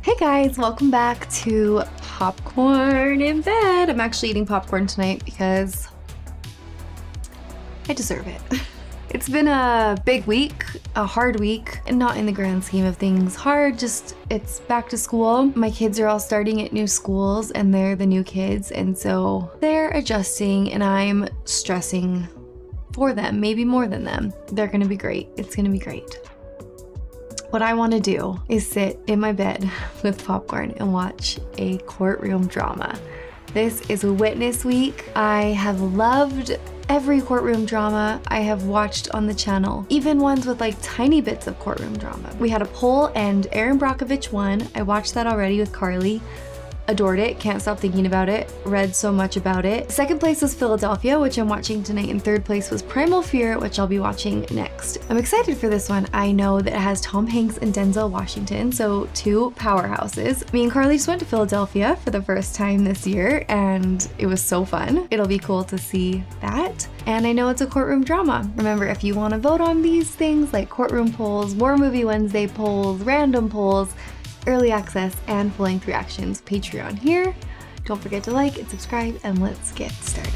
Hey guys, welcome back to Popcorn in Bed. I'm actually eating popcorn tonight because I deserve it. It's been a big week, a hard week, and not in the grand scheme of things hard, just it's back to school. My kids are all starting at new schools and they're the new kids, and so they're adjusting and I'm stressing for them, maybe more than them. They're gonna be great. It's gonna be great. What I want to do is sit in my bed with popcorn and watch a courtroom drama. This is Witness Week. I have loved every courtroom drama I have watched on the channel, even ones with like tiny bits of courtroom drama. We had a poll and Aaron Brockovich won. I watched that already with Carly. Adored it, can't stop thinking about it, read so much about it. Second place was Philadelphia, which I'm watching tonight, and third place was Primal Fear, which I'll be watching next. I'm excited for this one. I know that it has Tom Hanks and Denzel Washington, so two powerhouses. Me and Carly just went to Philadelphia for the first time this year, and it was so fun. It'll be cool to see that. And I know it's a courtroom drama. Remember, if you want to vote on these things, like courtroom polls, War Movie Wednesday polls, random polls, early access, and full-length reactions, Patreon here. Don't forget to like and subscribe, and let's get started.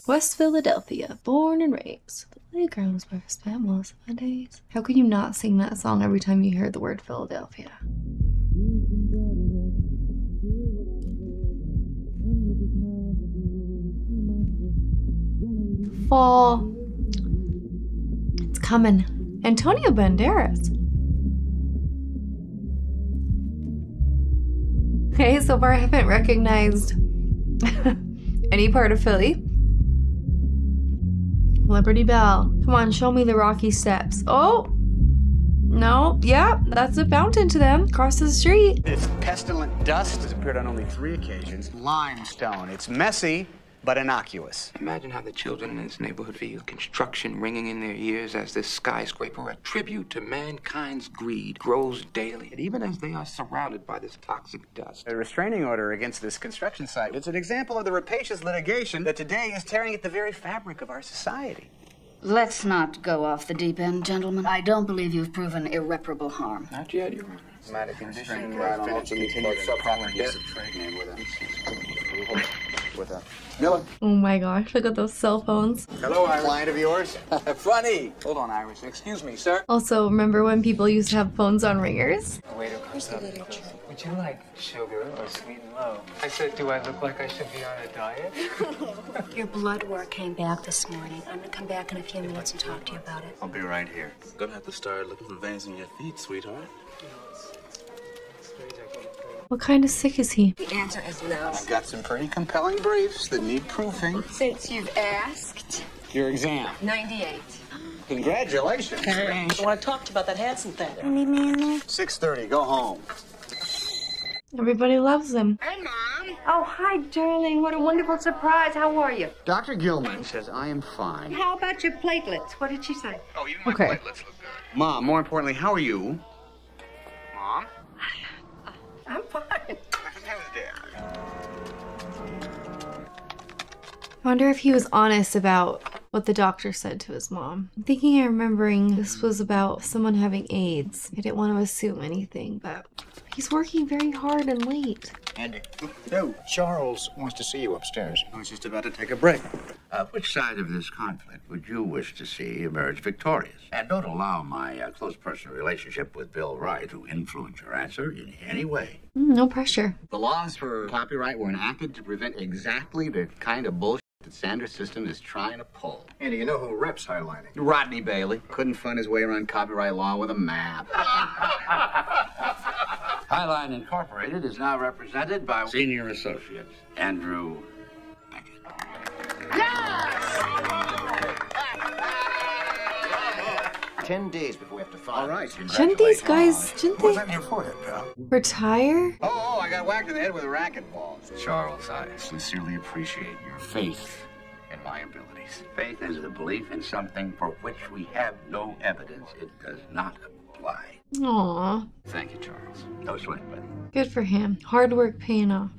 West Philadelphia, born and raised. The playground was where I spent most of my days. How can you not sing that song every time you hear the word Philadelphia? Fall. It's coming. Antonio Banderas. Okay, so far I haven't recognized any part of Philly. Liberty Bell. Come on, show me the Rocky Steps. Oh! No, yeah, that's a fountain to them. Across the street. It's pestilent dust. It's appeared on only 3 occasions. Limestone. It's messy, but innocuous. Imagine how the children in this neighborhood feel. Construction ringing in their ears as this skyscraper, a tribute to mankind's greed, grows daily, and even as they are surrounded by this toxic dust. A restraining order against this construction site. It's an example of the rapacious litigation that today is tearing at the very fabric of our society. Let's not go off the deep end, gentlemen. I don't believe you've proven irreparable harm. Not yet, Your Honor. Dramatic condition right on also continued proper use of trade name with a Miller. Oh my gosh, look at those cell phones. Hello, Iris. Client of yours? Funny. Hold on, Iris. Excuse me, sir. Also, remember when people used to have phones on ringers? Waiter comes up. Would you like sugar or sweet and low? I said, do I look like I should be on a diet? Your blood work came back this morning. I'm gonna come back in a few minutes and talk to you about it. I'll be right here. Gonna have to start looking for veins in your feet, sweetheart. What kind of sick is he? The answer is no. I've got some pretty compelling briefs that need proofing. Since you've asked. Your exam. 98. Congratulations. I want to talk to you about that Hanson thing. You need me in there? 6:30. Go home. Everybody loves him. Hi, Mom. Oh, hi, darling. What a wonderful surprise. How are you? Dr. Gilman says I am fine. How about your platelets? What did she say? Oh, even my Okay. platelets look good. Mom, more importantly, how are you? Mom? I'm fine. How's Dad? I wonder if he was honest about what the doctor said to his mom. I'm thinking and remembering this was about someone having AIDS. I didn't want to assume anything, but he's working very hard and late. Andy. No, Charles wants to see you upstairs. I was just about to take a break. Which side of this conflict would you wish to see emerge victorious? And don't allow my close personal relationship with Bill Wright to influence your answer in any way. No pressure. The laws for copyright were enacted to prevent exactly the kind of bullshit that Sandra's system is trying to pull. Andy, you know who reps highlighting? Rodney Bailey. Couldn't find his way around copyright law with a map. Highline Incorporated is now represented by Senior Associates Andrew Beckett. 10 days before we have to file. All right. Shouldn't these guys, shouldn't What's they that in your forehead, pal? retire? Oh, I got whacked in the head with a racquetball. Charles, I sincerely appreciate your faith in my abilities. Faith is the belief in something for which we have no evidence. It does not apply. Aw, Thank you, Charles. No sweat, buddy. good for him. Hard work paying off.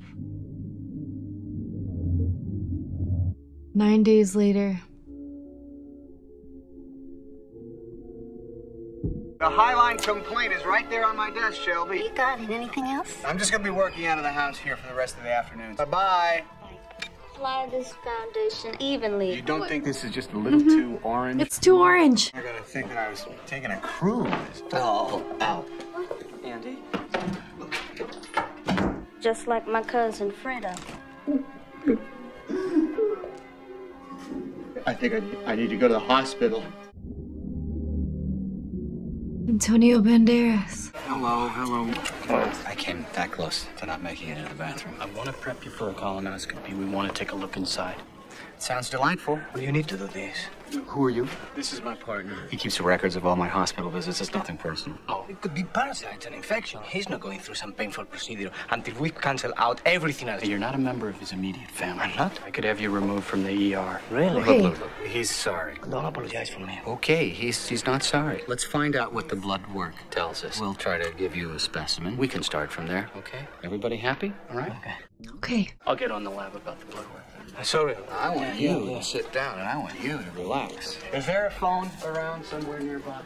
9 days later. The Highline complaint is right there on my desk, Shelby. You got it. Anything else? I'm just gonna be working out of the house here for the rest of the afternoon. Bye-bye. Apply this foundation evenly. You don't think this is just a little too orange? It's too orange. They're gonna think that I was taking a cruise. Oh, ow. Andy? Just like my cousin Freda. I think I need to go to the hospital. Antonio Banderas. Hello, hello. Oh, I came that close to not making it into the bathroom. I want to prep you for a colonoscopy. We want to take a look inside. Sounds delightful. What do you need to do this? Who are you? This is my partner. He keeps records of all my hospital visits. It's nothing personal. Oh, it could be parasites and infection. He's not going through some painful procedure until we cancel out everything else. You're not a member of his immediate family. I'm not? I could have you removed from the ER. Really? Okay. Look. He's sorry. Don't apologize for me. Okay, he's not sorry. Let's find out what the blood work tells us. We'll try to give you a specimen. We can start from there, okay? Everybody happy? All right? Okay. Okay. I'll get on the lab about the blood work. Sorry. I want you to sit down, and I want you to relax. Is there a phone around somewhere nearby?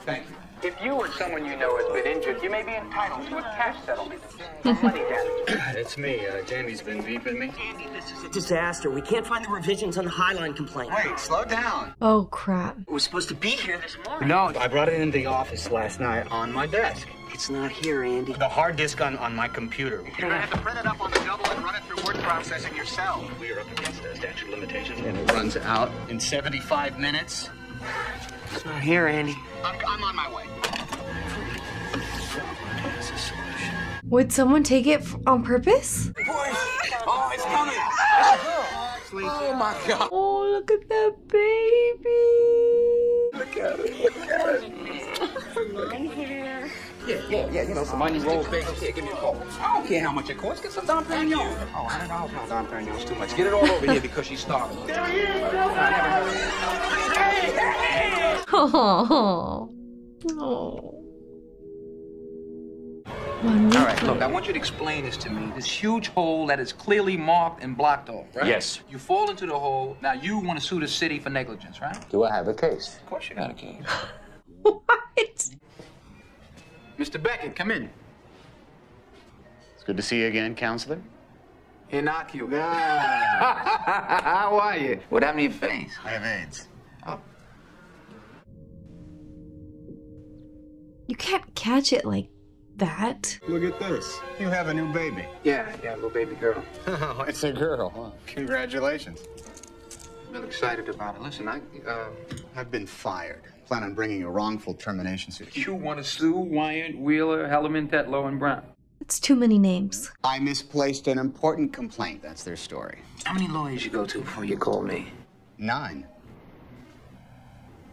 Thank you. If you or someone you know has been injured, you may be entitled to a cash settlement for money damage. It's me. Jamie's been beeping me. Andy, this is a disaster. We can't find the revisions on the Highline complaint. Wait, slow down. Oh, crap. We're supposed to be here this morning. No, I brought it in the office last night on my desk. It's not here, Andy. The hard disk on my computer. You're gonna have to print it up on the double and run it through word processing yourself. We are up against the statute of limitations, and it runs out in 75 minutes. It's not here, Andy. I'm on my way. That's a solution. Would someone take it on purpose? Oh, it's coming! Oh my God! Oh, look at that baby. Look at it! Look at it! Yeah, you know, some onion rolls, bagels. Here, give me a call. I don't care how much it costs. Get some Don Perignon. Oh, $100 no, Don Perignon's too much. Get it all over here because she's starving. Oh. Oh. All right, look, I want you to explain this to me. This huge hole that is clearly marked and blocked off, right? Yes. You fall into the hole. Now you want to sue the city for negligence, right? Do I have a case? Of course you got a case. What? Mr. Beckett, come in. It's good to see you again, counselor. Innocuous. How are you? What happened to your face? I have AIDS. You can't catch it like that. Look at this. You have a new baby. Yeah, little baby girl. Oh, it's a girl. Huh? Congratulations. Real excited about it. Listen, I've been fired. Plan on bringing a wrongful termination suit. you want to sue Wyatt, Wheeler, Hellerman, Tetlow, and Brown? It's too many names. I misplaced an important complaint. That's their story. How many lawyers you go to before you call me? 9.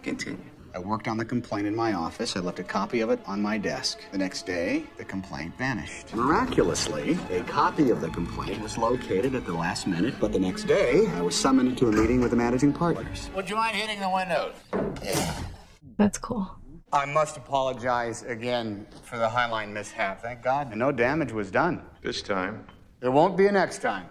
Continue. I worked on the complaint in my office. I left a copy of it on my desk. The next day, the complaint vanished. Miraculously, a copy of the complaint was located at the last minute, but the next day, I was summoned to a meeting with the managing partners. Would you mind hitting the windows? That's cool. I must apologize again for the Highline mishap. Thank God no damage was done. This time. There won't be a next time.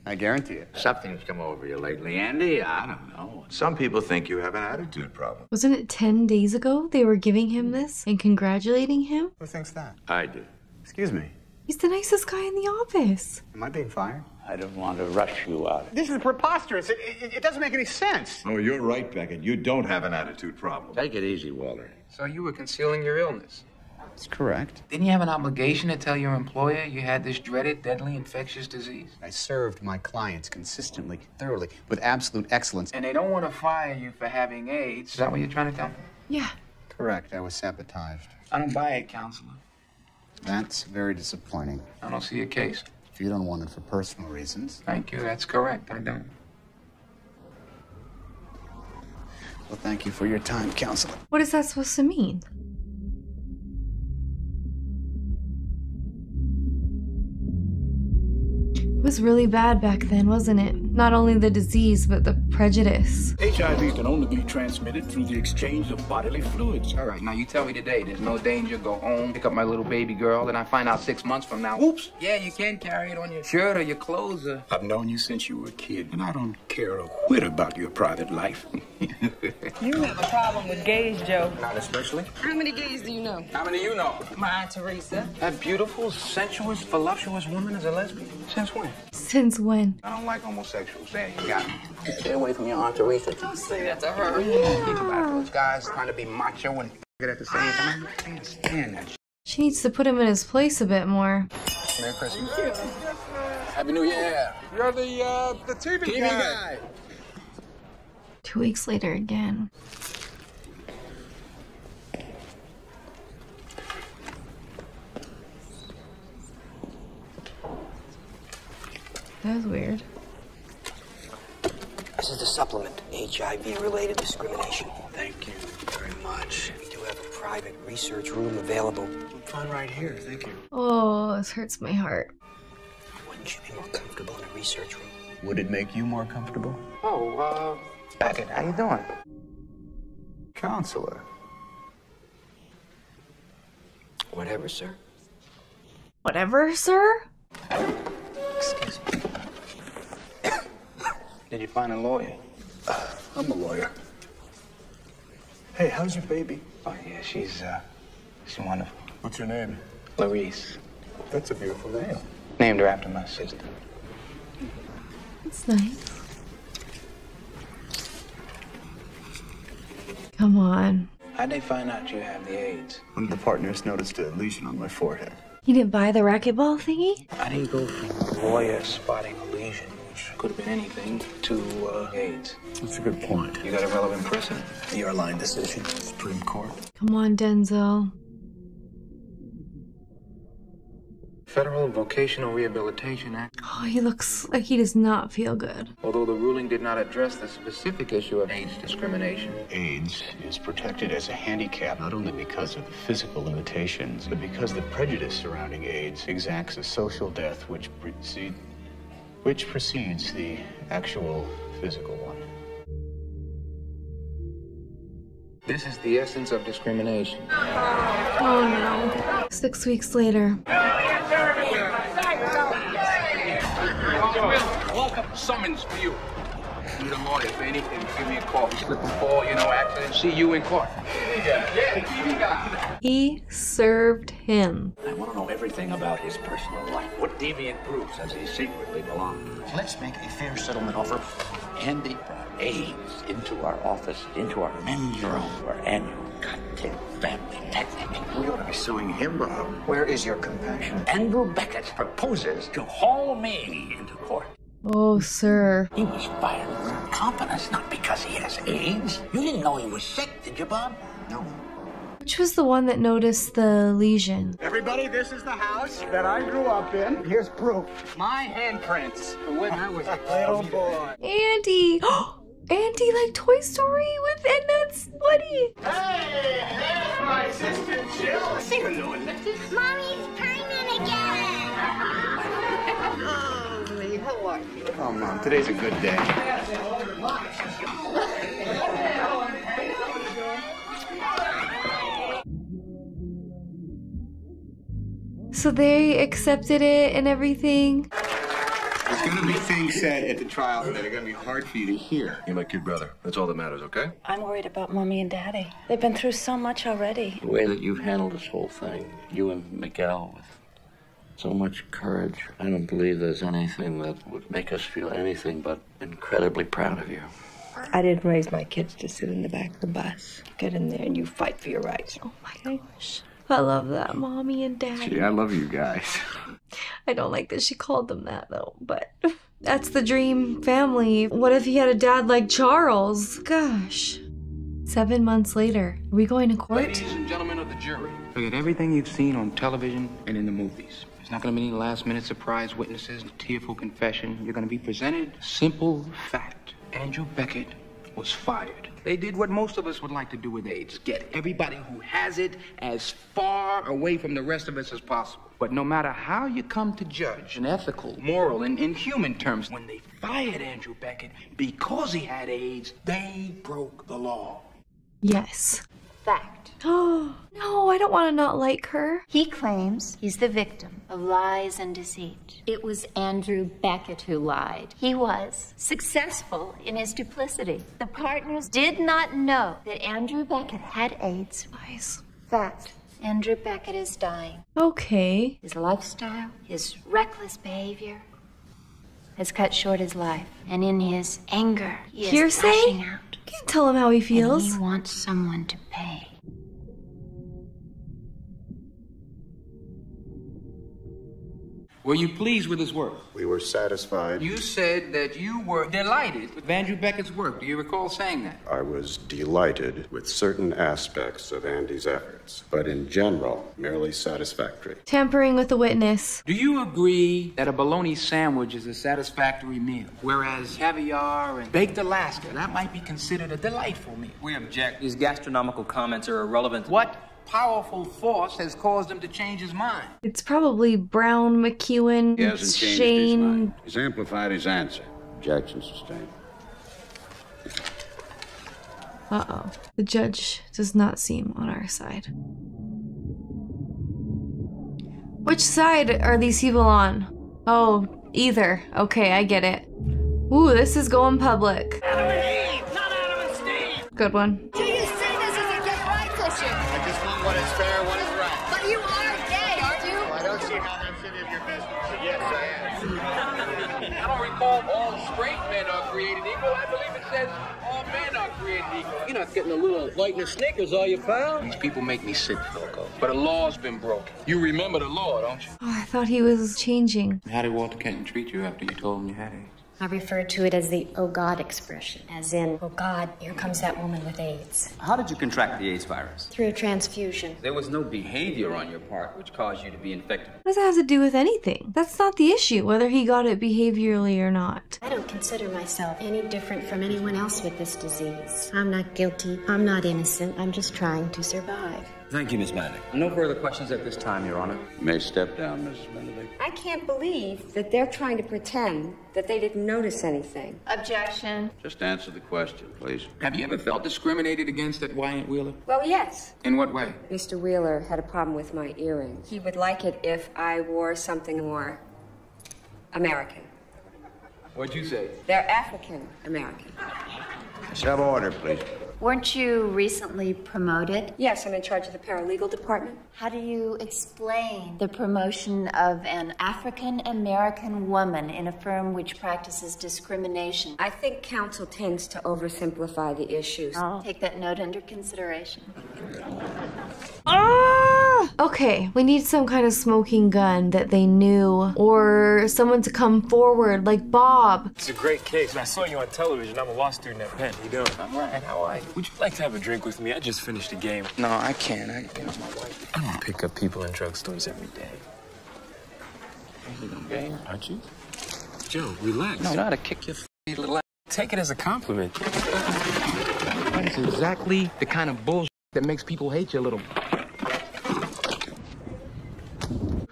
I guarantee it. Something's come over you lately, Andy. I don't know. Some people think you have an attitude problem. Wasn't it 10 days ago they were giving him this and congratulating him? Who thinks that? I do. Excuse me. He's the nicest guy in the office. Am I being fired? I don't want to rush you out. This is preposterous. It doesn't make any sense. Oh, you're right, Beckett. You don't have an attitude problem. Take it easy, Walter. So you were concealing your illness? That's correct. Didn't you have an obligation to tell your employer you had this dreaded, deadly, infectious disease? I served my clients consistently, thoroughly, with absolute excellence. And they don't want to fire you for having AIDS. Is that what you're trying to tell me? Yeah. Correct. I was sabotaged. I don't buy it, counselor. That's very disappointing. I don't see a case. If you don't want it for personal reasons. Thank you. That's correct. I don't. Well, thank you for your time, counselor. What is that supposed to mean? It was really bad back then, wasn't it? Not only the disease, but the prejudice. HIV can only be transmitted through the exchange of bodily fluids. All right, now you tell me today there's no danger, go home, pick up my little baby girl, and I find out 6 months from now, whoops, yeah, you can carry it on your shirt or your clothes. I've known you since you were a kid, and I don't care a whit about your private life. You have a problem with gays, Joe. Not especially. How many gays do you know? How many you know? My Aunt Teresa. That beautiful, sensuous, voluptuous woman is a lesbian. Since when? Since when? I don't like homosexuals. There, you got me. Stay away from your Aunt Teresa. Don't say that to her. Think about those guys trying to be macho and f*** it at the same time. I can't stand that shit. She needs to put him in his place a bit more. Merry Christmas. Happy New Year. You're the TV guy. 2 weeks later again. That was weird. This is the supplement, HIV-related discrimination. Thank you very much. We do have a private research room available. I'm fine right here, thank you. Oh, this hurts my heart. Wouldn't you be more comfortable in a research room? Would it make you more comfortable? Oh, Beckett, how you doing? Counselor. Whatever, sir. Whatever, sir? Excuse me. Did you find a lawyer? I'm a lawyer. Hey, how's your baby? Oh, yeah, she's wonderful. What's her name? Clarice. That's a beautiful name. Named her after my sister. That's nice. Come on. How'd they find out you have the AIDS? One of the partners noticed a lesion on my forehead. You didn't buy the racquetball thingy? I didn't go from a lawyer spotting a lesion, which could have been anything, to AIDS. That's a good point. You got a relevant precedent. Your line decision, Supreme Court. Come on, Denzel. Federal Vocational Rehabilitation Act. Oh, he looks like he does not feel good. Although the ruling did not address the specific issue of AIDS discrimination. AIDS is protected as a handicap not only because of the physical limitations, but because the prejudice surrounding AIDS exacts a social death which precedes the actual physical one. This is the essence of discrimination. Oh no. 6 weeks later. Welcome summons for you. Need a lawyer for anything, give me a call. Slip and fall, accident. See you in court. TV guy. He served him. I want to know everything about his personal life. What deviant groups does he secretly belong to? Let's make a fair settlement offer. Andy brought AIDS into our office, into our men's room, our annual cocktail family picnic. We ought to be suing him, Bob. Where is your compassion? Andrew Beckett proposes to haul me into court. Oh, sir. He was fired for incompetence, not because he has AIDS. You didn't know he was sick, did you, Bob? No. Which was the one that noticed the lesion? Everybody, this is the house that I grew up in. Here's proof. My handprints from when I was a little boy. Andy! Andy, like Toy Story with Edna's buddy. Hey, there's my sister Jill. See her doing that. Mommy's pregnant again. Oh, me, how are you? Oh, Mom, today's a good day. So they accepted it and everything. There's going to be things said at the trial that are going to be hard for you to hear. You're my cute brother. That's all that matters, okay? I'm worried about Mommy and Daddy. They've been through so much already. The way that you've handled this whole thing, you and Miguel, with so much courage, I don't believe there's anything that would make us feel anything but incredibly proud of you. I didn't raise my kids to sit in the back of the bus. Get in there and you fight for your rights. Oh my gosh. I love that, Mommy and Daddy. Gee, I love you guys. I don't like that she called them that, though, but that's the dream family. What if he had a dad like Charles? Gosh. 7 months later, are we going to court? Ladies and gentlemen of the jury, forget everything you've seen on television and in the movies. There's not going to be any last-minute surprise witnesses, tearful confession. You're going to be presented simple fact. Andrew Beckett was fired. They did what most of us would like to do with AIDS. Get everybody who has it as far away from the rest of us as possible. But no matter how you come to judge in ethical, moral, and in human terms, when they fired Andrew Beckett because he had AIDS, they broke the law. Yes. Fact. Oh, no, I don't want to not like her. He claims he's the victim of lies and deceit. It was Andrew Beckett who lied. He was successful in his duplicity. The partners did not know that Andrew Beckett had AIDS. Lies. Fact. Andrew Beckett is dying. Okay. His lifestyle, his reckless behavior has cut short his life. And in his anger, he is lashing out. Can't tell him how he feels. And he wants someone to pay. Were you pleased with his work? We were satisfied. You said that you were delighted with Andrew Beckett's work. Do you recall saying that? I was delighted with certain aspects of Andy's efforts, but in general, merely satisfactory. Tampering with the witness. Do you agree that a bologna sandwich is a satisfactory meal, whereas caviar and baked Alaska, that might be considered a delightful meal? We object. These gastronomical comments are irrelevant. What powerful force has caused him to change his mind? It's probably Brown, McEwen, He hasn't changed his mind. He's amplified his answer. Objection sustained. Uh-oh. The judge does not seem on our side. Which side are these people on? Oh, either. Okay, I get it. Ooh, this is going public. Adam and Eve, not Adam and Steve. Good one. Do you see this as a gay rights issue? I just want what is fair, what is right. But you are gay, aren't you? Well, I don't see how that's any of your business. Yes, I am. I don't recall all straight men are created equal. I believe it says all men are created equal. You're not getting a little light in the Snickers, are you, pal? These people make me sick, Falco. But a law's been broken. You remember the law, don't you? Oh, I thought he was changing. How did Walter Kenton treat you after you told him you had AIDS? I refer to it as the oh God expression, as in, oh God, here comes that woman with AIDS. How did you contract the AIDS virus? Through a transfusion. There was no behavior on your part which caused you to be infected. What does that have to do with anything? That's not the issue, whether he got it behaviorally or not. I don't consider myself any different from anyone else with this disease. I'm not guilty. I'm not innocent. I'm just trying to survive. Thank you, Miss Benedict. No further questions at this time, Your Honor. You may step down, Mrs. Benedict. I can't believe that they're trying to pretend that they didn't notice anything. Objection. Just answer the question, please. Have you ever felt discriminated against at Wyatt Wheeler? Well, yes. In what way? Mr. Wheeler had a problem with my earrings. He would like it if I wore something more American. What'd you say? They're African American. Let's have order, please. Weren't you recently promoted? Yes, I'm in charge of the paralegal department. How do you explain the promotion of an African-American woman in a firm which practices discrimination? I think counsel tends to oversimplify the issues. I'll take that note under consideration. Okay, we need some kind of smoking gun that they knew, or someone to come forward, like Bob. It's a great case. I saw you on television. I'm a law student at Penn. How you doing? I'm right. How are you? Would you like to have a drink with me? I just finished a game. No, I can't. I my wife. I don't pick up people in drugstores every day. Okay, aren't you? Joe, relax. No, I know how to kick your little ass. Take it as a compliment. That's exactly the kind of bullshit that makes people hate you a little.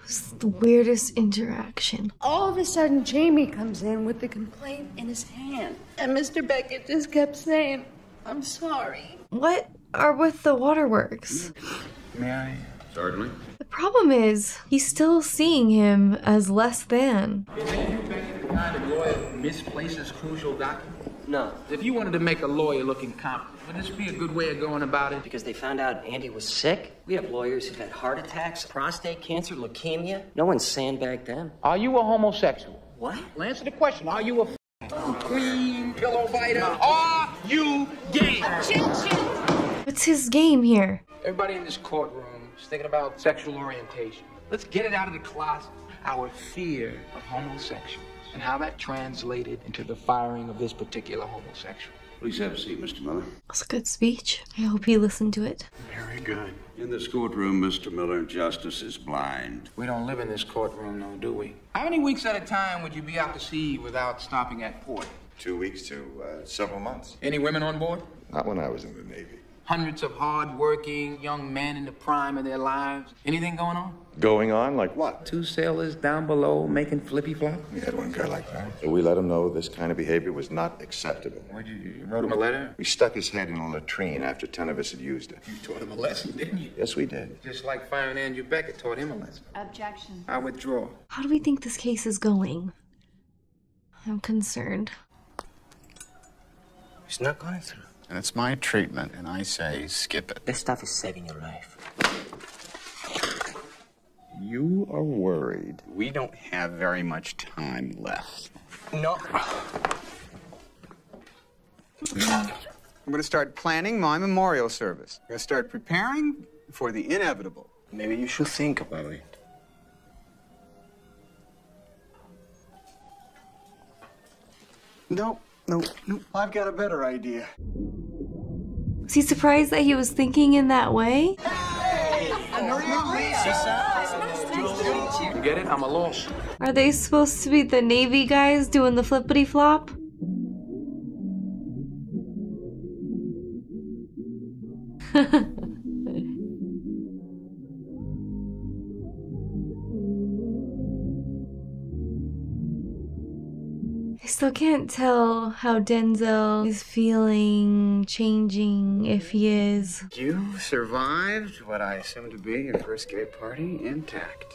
It's the weirdest interaction. All of a sudden, Jamie comes in with the complaint in his hand. And Mr. Beckett just kept saying, I'm sorry. What are with the waterworks? May I? Certainly. The problem is, he's still seeing him as less than. Is Andrew Beckett the kind of lawyer who misplaces crucial documents? No. If you wanted to make a lawyer look incompetent, would this be a good way of going about it? Because they found out Andy was sick? We have lawyers who've had heart attacks, prostate cancer, leukemia. No one's sandbagged them. Are you a homosexual? What? Well, answer the question. Are you a cream pillow biter? Are you gay? Objection! What's his game here? Everybody in this courtroom is thinking about sexual orientation. Let's get it out of the closet. Our fear of homosexuals and how that translated into the firing of this particular homosexual. Please have a seat, Mr. Miller. That's a good speech. I hope he listened to it. Very good. In this courtroom, Mr. Miller, justice is blind. We don't live in this courtroom, though, do we? How many weeks at a time would you be out to sea without stopping at port? 2 weeks to several months. Any women on board? Not when I was in the Navy. Hundreds of hard-working young men in the prime of their lives. Anything going on? Going on? Like what? 2 sailors down below making flippy-flop? We had one guy like that. So we let him know this kind of behavior was not acceptable. You wrote him a letter? We stuck his head in a latrine after 10 of us had used it. You taught him a lesson, didn't you? Yes, we did. Just like firing Andrew Beckett taught him a lesson. Objection. I withdraw. How do we think this case is going? I'm concerned. He's not going through. And it's my treatment, and I say skip it. This stuff is saving your life. You are worried. We don't have very much time left. No. I'm going to start planning my memorial service. I'm going to start preparing for the inevitable. Maybe you should think about it. No. I've got a better idea. Was he surprised that he was thinking in that way? You get it? I'm a loss. Are they supposed to be the Navy guys doing the flippity flop? I still can't tell how Denzel is feeling, changing, if he is. You survived what I assumed to be your first gay party intact.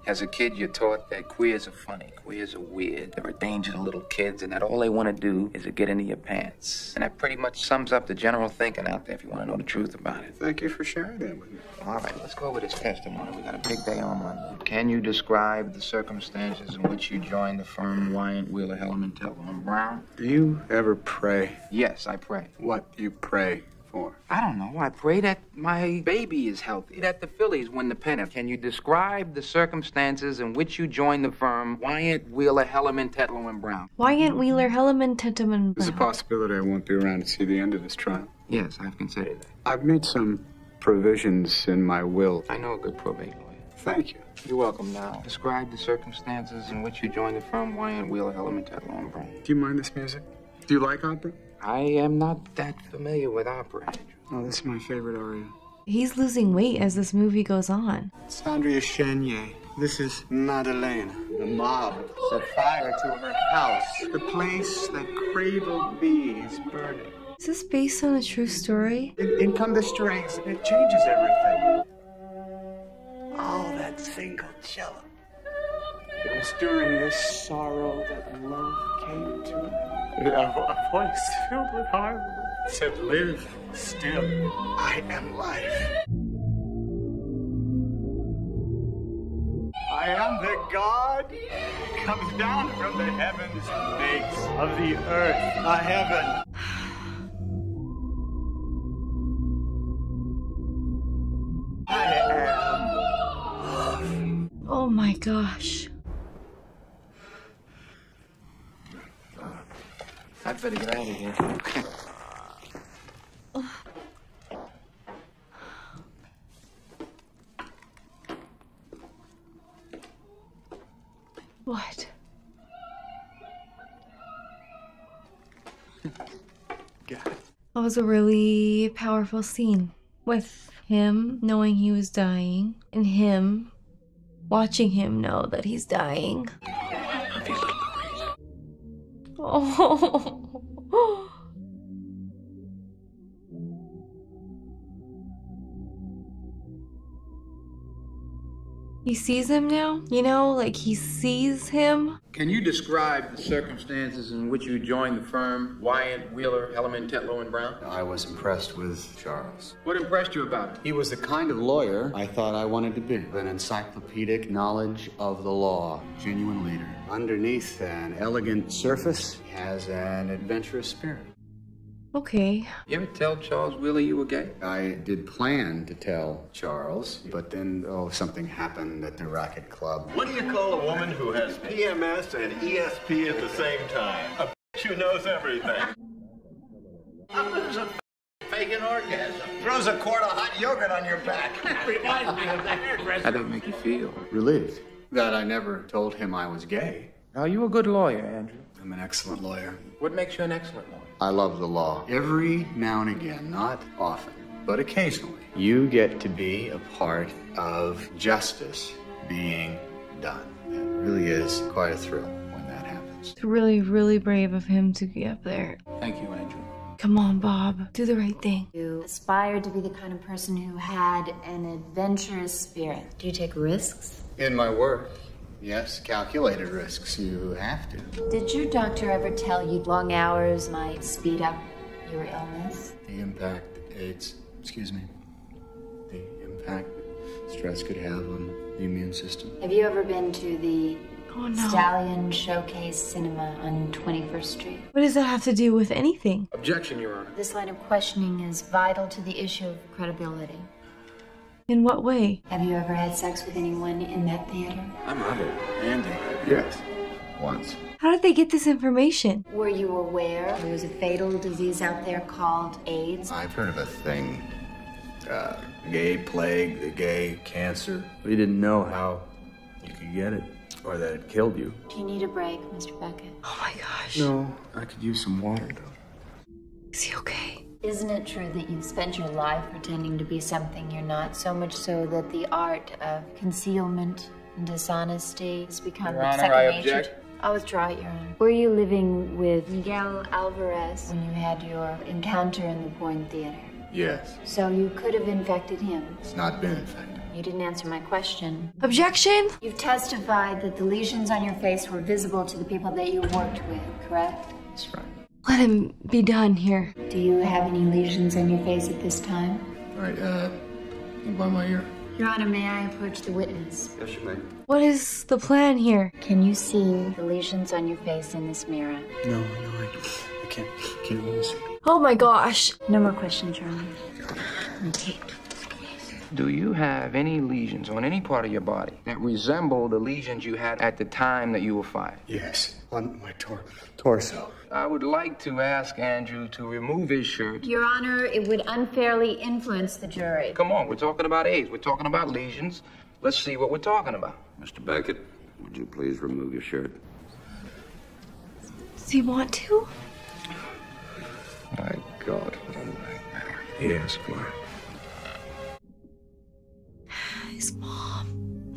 As a kid, you're taught that queers are funny, queers are weird, they're a danger to little kids, and that all they want to do is to get into your pants. And that pretty much sums up the general thinking out there if you want to know the truth about it. Thank you for sharing that with me. All right, let's go over this testimony. We got a big day on Monday. Can you describe the circumstances in which you joined the firm Wyatt Wheeler, Hellman, Teller, and Brown? Do you ever pray? Yes, I pray. What do you pray for? I don't know. I pray that my baby is healthy, that the Phillies win the pennant. Can you describe the circumstances in which you joined the firm Wyatt Wheeler, Hellerman, Tetlow, and Brown? Wyatt Wheeler, Hellerman, Tetlow, and Brown. There's a possibility I won't be around to see the end of this trial. Yes, I've considered that. I've made some provisions in my will. I know a good probate lawyer. Thank you. You're welcome. Now, describe the circumstances in which you joined the firm Wyatt Wheeler, Hellerman, Tetlow, and Brown. Do you mind this music? Do you like opera? I am not that familiar with opera, Andrew. Oh, this is my favorite aria. He's losing weight as this movie goes on. It's Andrea Chenier. This is Madeleine. The mob set fire to her house. The place that cradled me is burning. Is this based on a true story? In come the strings, and it changes everything. Oh, that single cello. It was during this sorrow that love came to me. A voice filled with harmony said, "Live still. I am life. I am the God comes down from the heavens and makes of the earth a heaven." I am love. Oh my gosh. I'd better get out of here. What? That was a really powerful scene with him knowing he was dying and him watching him know that he's dying. Oh. He sees him now, you know, like he sees him. Can you describe the circumstances in which you joined the firm Wyatt Wheeler, Hellerman, Tetlow, and Brown? I was impressed with Charles. What impressed you about him? He was the kind of lawyer I thought I wanted to be. An encyclopedic knowledge of the law. Genuine leader. Underneath an elegant surface, he has an adventurous spirit. Okay. You ever tell Charles Wheeler you were gay? I did plan to tell Charles, but then, something happened at the racket club. What do you call a woman who has PMS and ESP at the same time? A bitch who knows everything. There's a faking orgasm. Throws a quart of hot yogurt on your back. Reminds me of that hairdresser. How did it make you feel? Relieved that I never told him I was gay. Are you a good lawyer, Andrew? I'm an excellent lawyer. What makes you an excellent lawyer? I love the law. Every now and again, not often, but occasionally, you get to be a part of justice being done. It really is quite a thrill when that happens. It's really, really brave of him to be up there. Thank you, Andrew. Come on, Bob. Do the right thing. You aspired to be the kind of person who had an adventurous spirit. Do you take risks? In my work, yes, calculated risks. You have to. Did your doctor ever tell you long hours might speed up your illness? The impact stress could have on the immune system. Have you ever been to the Stallion Showcase Cinema on 21st Street? What does that have to do with anything? Objection, Your Honor. This line of questioning is vital to the issue of credibility. In what way? Have you ever had sex with anyone in that theater? I'm Robert. Andy. Yes. Once. How did they get this information? Were you aware there was a fatal disease out there called AIDS? I've heard of a thing. Gay plague, the gay cancer. We didn't know how you could get it or that it killed you. Do you need a break, Mr. Beckett? Oh my gosh. No, I could use some water though. Is he okay? Isn't it true that you've spent your life pretending to be something you're not, so much so that the art of concealment and dishonesty has become Your Honor, second I nature? object. I'll withdraw it, Your Honor. Were you living with Miguel Alvarez when you had your encounter in the porn theater? Yes. So you could have infected him. It's not been infected. You didn't answer my question. Objection? You've testified that the lesions on your face were visible to the people that you worked with, correct? That's right. Let him be done here. Do you have any lesions on your face at this time? All right, by my ear. Your Honor, may I approach the witness? Yes, you may. What is the plan here? Can you see the lesions on your face in this mirror? No, I can't really see. Oh my gosh. No more questions, Your Honor. Okay. Do you have any lesions on any part of your body that resemble the lesions you had at the time that you were fired? Yes, on my torso. I would like to ask Andrew to remove his shirt. Your Honor, it would unfairly influence the jury. Come on, we're talking about AIDS. We're talking about lesions. Let's see what we're talking about. Mr. Beckett, would you please remove your shirt? Does he want to? My God, what a nightmare. Yes, Clark. His mom.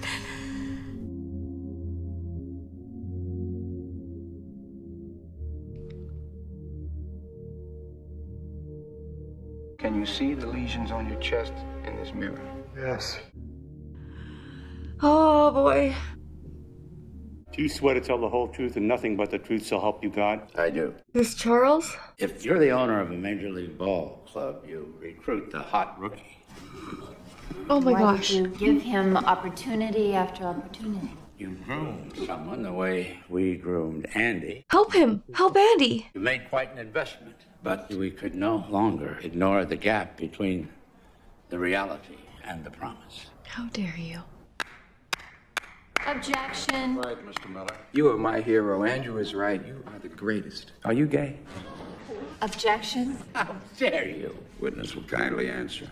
Can you see the lesions on your chest in this mirror? Yes. Oh boy. Do you swear to tell the whole truth and nothing but the truth so help you God? I do. This Charles? If you're the owner of a Major League Ball club, you recruit the hot rookie. Oh my Why gosh. did you give him opportunity after opportunity? You groomed someone the way we groomed Andy. Help him. Help Andy. You made quite an investment, but we could no longer ignore the gap between the reality and the promise. How dare you? Objection. Right, Mr. Miller. You are my hero. Andrew is right. You are the greatest. Are you gay? Objection. How dare you? Witness will kindly answer.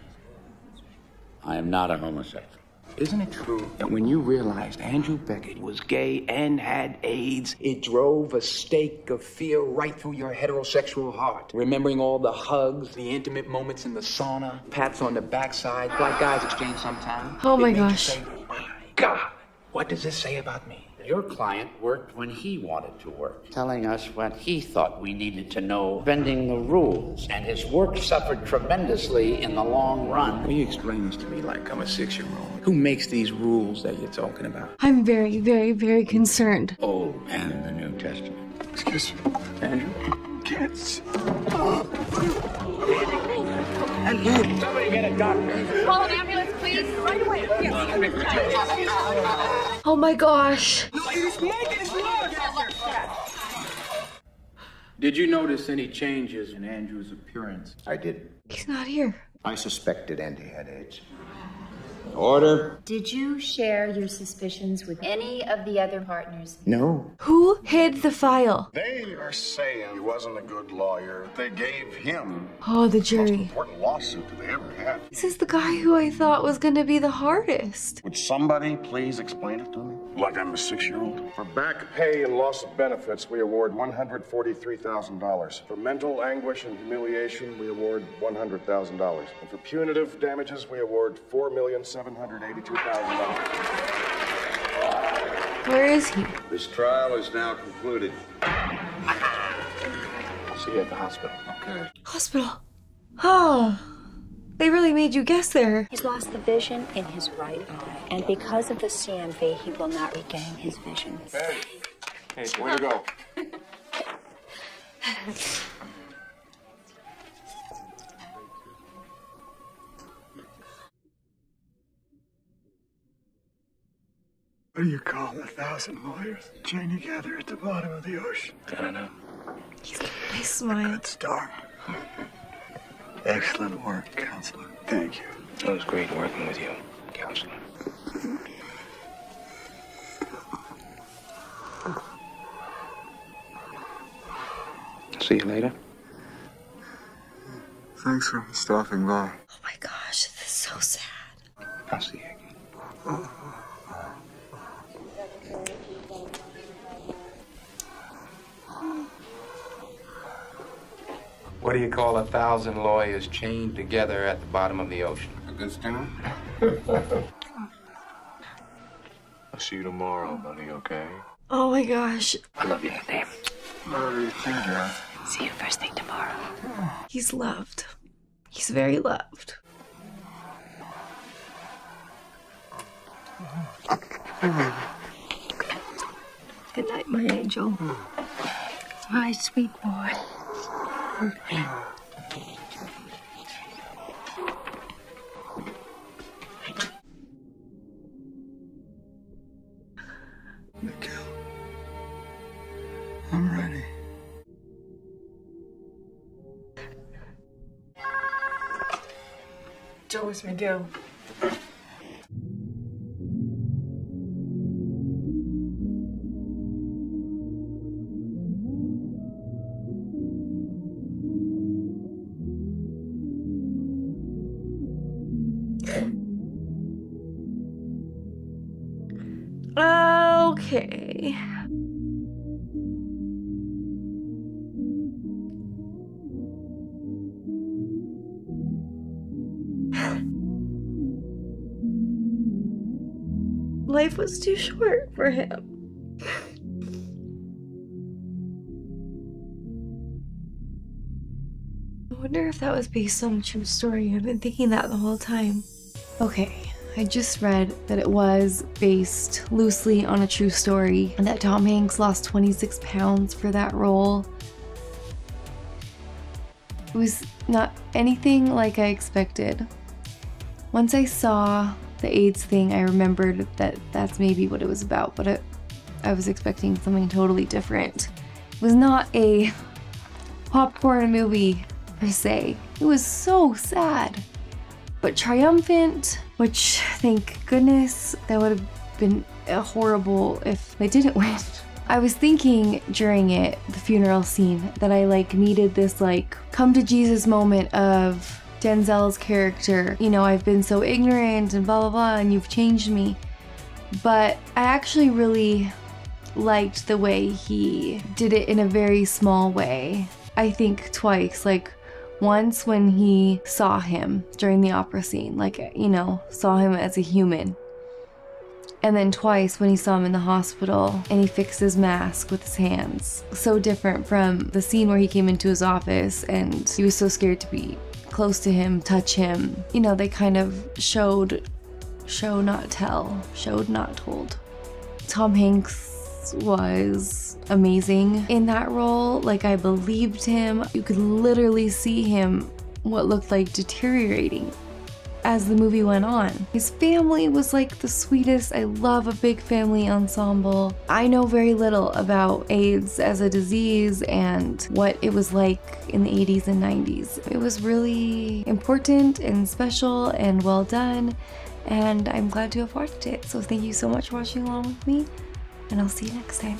I am not a homosexual. Isn't it true that when you realized Andrew Beckett was gay and had AIDS, it drove a stake of fear right through your heterosexual heart? Remembering all the hugs, the intimate moments in the sauna, pats on the backside, like guys exchange sometimes. Oh my It made you gosh. say, my God, what does this say about me? Your client worked when he wanted to work, telling us what he thought we needed to know, bending the rules, and his work suffered tremendously in the long run. Will you explain this to me like I'm a 6-year-old? Who makes these rules that you're talking about? I'm very, very, very concerned. Old and the New Testament. Excuse me. Andrew? Kids. Somebody get a doctor. Call an ambulance, please. Right away. Oh my gosh. Did you notice any changes in Andrew's appearance? I did. He's not here. I suspected Andy had AIDS. Order. Did you share your suspicions with any of the other partners? No. Who hid the file? They are saying he wasn't a good lawyer. They gave him Oh, the the most jury. important lawsuit that they ever had. This is the guy who I thought was gonna be the hardest. Would somebody please explain it to me? Like I'm a 6-year-old? For back pay and loss of benefits, we award $143,000. For mental anguish and humiliation, we award $100,000. And for punitive damages, we award $4,782,000. Where is he? This trial is now concluded. See you at the hospital. Okay. Hospital. Oh, they really made you guess there. He's lost the vision in his right eye, and because of the CMV, he will not regain his vision. Hey, way to go. What do you call 1,000 lawyers chained together at the bottom of the ocean? I don't know. He's got a nice smile. Good start. Excellent work, counselor. Thank you. It was great working with you, counselor. See you later. Thanks for stopping by. Oh my gosh, this is so sad. I'll see you again. What do you call 1,000 lawyers chained together at the bottom of the ocean? A good steamer? I'll see you tomorrow, buddy, okay? Oh my gosh. I love your name. Thank you. See you first thing tomorrow. He's loved. He's very loved. Good night, my angel. My sweet boy. I'm ready. Joe, it's Miguel. Okay. Life was too short for him. I wonder if that was based on a true story. I've been thinking that the whole time. Okay, I just read that it was based loosely on a true story and that Tom Hanks lost 26 pounds for that role. It was not anything like I expected. Once I saw the AIDS thing, I remembered that that's maybe what it was about, but I was expecting something totally different. It was not a popcorn movie per se. It was so sad, but triumphant, which thank goodness. That would have been horrible if they didn't win. I was thinking during it, the funeral scene, that I needed this come to Jesus moment of Denzel's character. You know, I've been so ignorant and blah blah blah and you've changed me. But I actually really liked the way he did it in a very small way. I think twice, once when he saw him during the opera scene, saw him as a human. And then twice when he saw him in the hospital and he fixed his mask with his hands. So different from the scene where he came into his office and he was so scared to be close to him, touch him. You know, they kind of showed not tell, showed not told. Tom Hanks was amazing in that role. I believed him. You could literally see him what looked like deteriorating as the movie went on. His family was the sweetest. I love a big family ensemble. I know very little about AIDS as a disease and what it was like in the 80s and 90s. It was really important and special and well done, and I'm glad to have watched it. So thank you so much for watching along with me, and I'll see you next time.